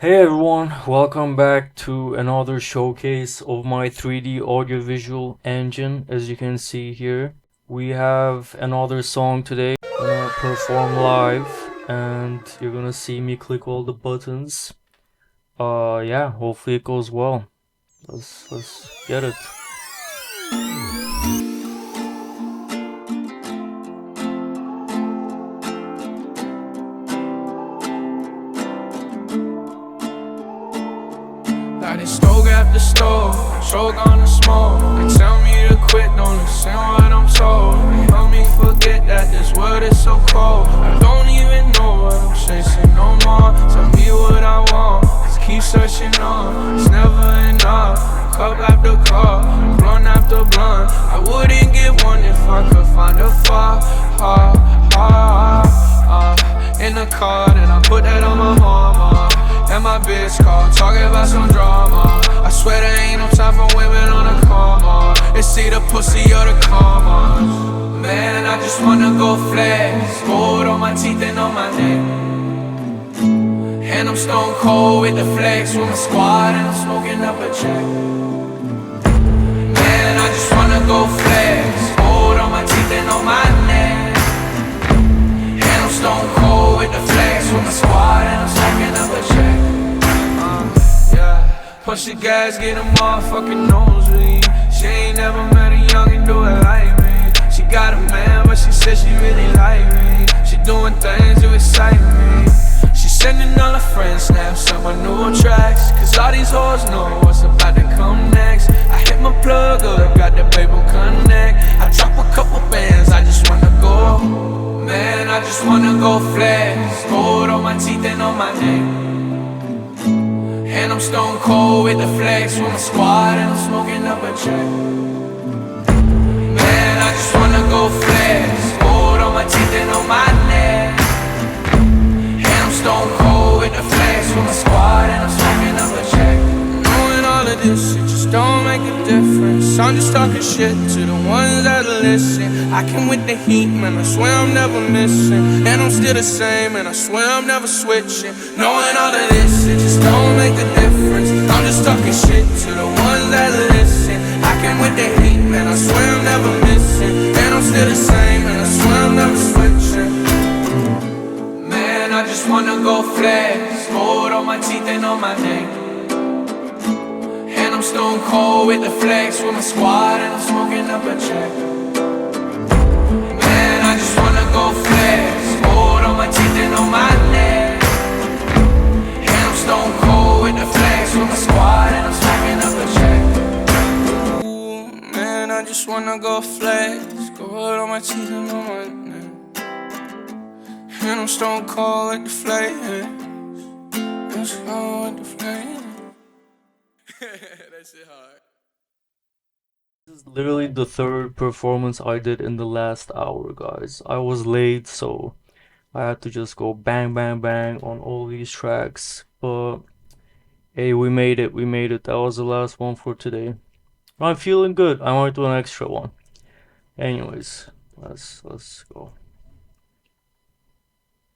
Hey everyone, welcome back to another showcase of my 3D audiovisual engine. As you can see here, we have another song today. Gonna perform live, and you're gonna see me click all the buttons. Yeah, hopefully it goes well. Let's get it. Got it stove after stove, choke on the smoke. They tell me to quit, don't listen what I'm told. They help me forget that this world is so cold. I don't even know what I'm chasing no more. Tell me what I want, just keep searching on. It's never enough, cup after cup, blunt after blunt. I wouldn't get one if I could find a far, in the car, then I put that on my mama. And my bitch called, talking about some drama. I swear there ain't no time for women on a coma. It's either pussy or the commas. Man, I just wanna go flex. Gold on my teeth and on my neck. And I'm stone cold with the flex with my squad, and I'm smoking up a check. Man, I just wanna go flex. Gold on my teeth and on my neck. And I'm stone cold with the flex with my squad, and I'm smoking up a check. Push the gas, get a motherfucking nosebleed. She ain't never met a youngin' do it like me. She got a man, but she said she really like me. She doing things to excite me. She sending all her friends snaps on my new tracks, cause all these hoes know what's about to come next. I hit my plug up, got the paper connect. I drop a couple bands, I just wanna go. Man, I just wanna go flex. Gold on my teeth and on my neck. And I'm stone cold with the flex with my squad, and I'm smoking up a check. Man, I just wanna go flex. Gold on my teeth and on my neck. And I'm stone cold with the flex with my squad, and I'm smoking up a check. Knowing all of this, it just don't make a difference. I'm just talking shit to the ones that listen. I came with the heat, man, I swear I'm never missing. And I'm still the same, and I swear I'm never switching. Knowing all of this, it just don't make a difference. I'm just talking shit to the ones that listen. I came with the heat, man, I swear I'm never missing. And I'm still the same, and I swear I'm never switching. Man, I just wanna go flex. Gold on my teeth and on my neck. And I'm stone cold with the flex with my squad, and I'm smoking up a check. Man, I just wanna go flex. Gold on my teeth and on my neck. And I'm stone cold with the flex with my squad, and I'm smoking up a check. Ooh, man, I just wanna go flex. Gold on my teeth and on my neck. And I'm stone cold with the flex. I'm stone cold with the flex. That shit hard. This is literally the third performance I did in the last hour, guys. I was late, so I had to just go bang, bang, bang on all these tracks. But hey, we made it. We made it. That was the last one for today. I'm feeling good. I might do an extra one. Anyways, let's go.